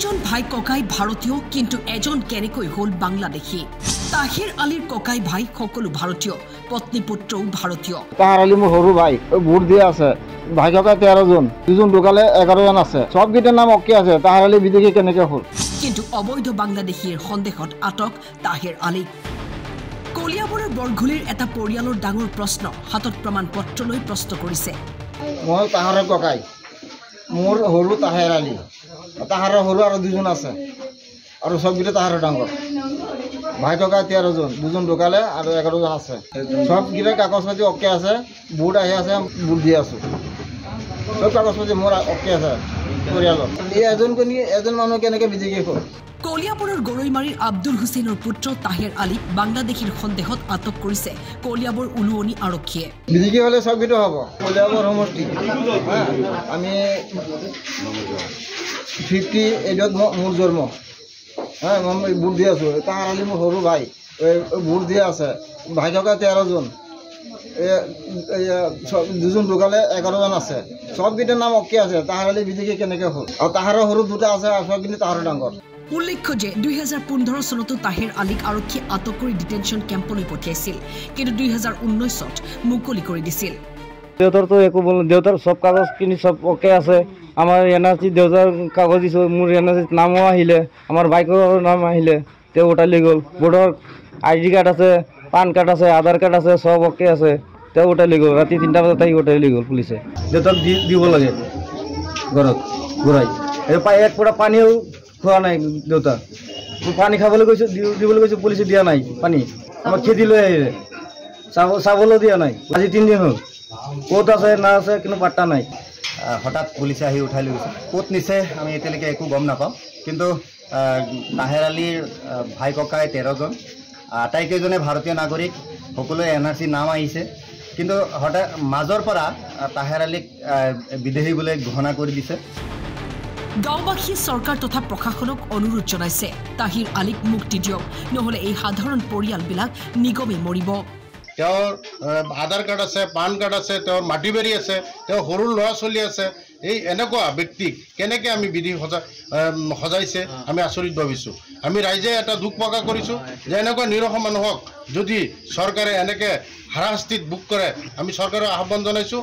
দুইজন ভাই ককাই ভাৰতীয় কিন্তু এজন কেনেকৈ হল বাংলাদেশী তাহিৰ আলীৰ ককাই ভাই সকলো ভাৰতীয় পত্নী পুত্ৰও ভাৰতীয় তাহিৰ আলী মোৰ সৰু ভাই ভোট দিয়া আছে ভাই ককাই 13 জন দুজন ঢুকালে 11 জন আছে সব গিটাৰ নাম অকে আছে তাহিৰ আলী বিদেশী কেনেকৈ হল কিন্তু অবৈধ বাংলাদেশীৰ সন্দেহত আটক তাহিৰ আলী কলিয়াবৰৰ বৰঘুলিৰ এটা পৰিয়ালৰ ডাঙৰ প্ৰশ্ন হাতত প্ৰমাণ পত্ৰ লৈ প্ৰশ্ন কৰিছে মই তাহাৰৰ ককাই মোৰ সৰু তাহিৰ আলী তাহাৰৰ সৰু আৰু দুজন আছে আৰু সব গিটা তাহাৰৰ ডাঙৰ ভাই ককাই 13 জন দুজন ঢুকালে আৰু 11 জন আছে সব গিটা কাগজ পাতি অকে আছে ভোট আহি আছে ভোট দি আছো সব কাগজ পাতি মোৰ অকে আছে পৰিয়ালৰ এই এজন মানুহ কেনেকৈ বিদেশী হ'ল কলিয়াবৰৰ গৰৈমাৰীৰ আব্দুল হুছেইনৰ পুত্ৰ তাহিৰ আলীক বাংলাদেশীৰ সন্দেহত আটক কৰিছে কলিয়াবৰ উলুৱনি আৰক্ষীয়ে বিদেশী হলে সব কিছু হ'ব কলিয়াবৰ সমষ্টি আমি 58ত মোৰ জন্ম মই ভোট দি আছো তাহিৰ আলী মোৰ সৰু ভাই ভোট দিয়া আছে ভাই ককাই 13 জন দুজন ঢুকালে 11 জন আছে সব গিটাৰ নাম অকে আছে তাহিৰ আলী বিদেশী কেনেকৈ হ'ল আৰু তাহাৰৰ সৰু দুটা আছে আৰু সব কিন্তু তাহাৰৰ ডাঙৰ উল্লেখ্য যে 2015 চনতো তাহিৰ আলীক আৰক্ষীয়ে আটক কৰি ডিটেনশ্যন কেম্পলৈ পঠিয়াইছিল কিন্তু 2019ত মুকলি কৰি দিছিল দেউতাৰ তো একো বল দেউতাৰ সব কাগজ কিনি সব অকে আছে আমাৰ এনআৰসি দেউতাৰ কাগজ দিছো মোৰ এনআৰসি নামও আহিলে আমাৰ বাইকৰ নাম আহিলে তে ওটা লৈ গ'ল ভোটৰ আইডি কাৰ্ড আছে পান কাৰ্ড আছে আধাৰ কাৰ্ড আছে সব অকে আছে তে ওটা লৈ গ'ল ৰাতি 3টা বজাত আহি ওটা লৈ গ'ল পুলিচে দেউতাক দিব লাগে ঘৰত ঘূৰাই এই এক পুৰা পানীও খোৱা নাই দেউতা পানী খাবলৈ গৈছে দিবলৈ গৈছে পুলিচে দিয়া নাই পানী আমাৰ খেতি লৈ আহিলে চাবলৈ দিয়া নাই আজি 3 দিন হ'ল ক'ত আছে না আছে কোনো পাত্তা নাই হঠাৎ পুলিচে আহি উঠাই লৈ গৈছে ক'ত নিছে আমি এতিয়ালৈকে একো গম নাপাওঁ কিন্তু তাহিৰ আলীৰ ভাই ককাই 13 জন আটাইকেইজনে ভাৰতীয় নাগৰিক সকলোৱে এনআৰসি নাম আহিছে কিন্তু হঠাৎ মাজৰ পৰা তাহিৰ আলীক বিদেশী বুলি ঘোষণা কৰি দিছে গাঁওবাসী চৰকাৰ তথা প্ৰশাসনক অনুৰোধ জনাইছে তাহিৰ আলীক মুক্তি দিয়ক নহলে এই সাধাৰণ পৰিয়ালবিলাক নিগমে মৰিব তেওঁৰ আধাৰ কাৰ্ড আছে পান কাৰ্ড আছে তেওঁৰ মাটি বাৰী আছে তেওঁ সৰু ল'ৰা ছোৱালী আছে এই এনেকুৱা ব্যক্তিক কেনেকৈ আমি বিধি সজাইছে আমি আচৰিত ভাবিছোঁ আমি ৰাইজে এটা দুখ প্ৰকাশ কৰিছোঁ যে এনেকুৱা নিৰহ মানুহক যদি চৰকাৰে এনেকৈ হাৰাশাস্তিত বুক কৰে আমি চৰকাৰক আহ্বান জনাইছোঁ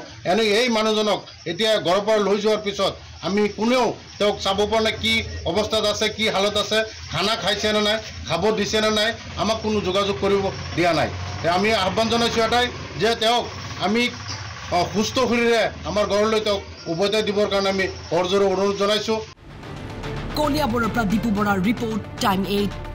এই মানুহজনক এতিয়া ঘৰৰ পৰা লৈ যোৱাৰ পিছত আমি কোনেও তেওঁক চাব পৰা নাই কি অৱস্থাত আছে কি হালত আছে খানা খাইছে নে নাই খাব দিছে নে নাই আমাক কোনো যোগাযোগ কৰিব দিয়া নাই আমি আহ্বান জনাইছোঁ এটাই যে তেওঁক আমি সুস্থ শৰীৰে আমাৰ ঘৰলৈ তেওঁক উভতাই দিবৰ কাৰণে আমি কৰজোৰে অনুৰোধ জনাইছোঁ কলিয়াবৰৰ পৰা দীপু বৰাৰ ৰিপৰ্ট টাইম 8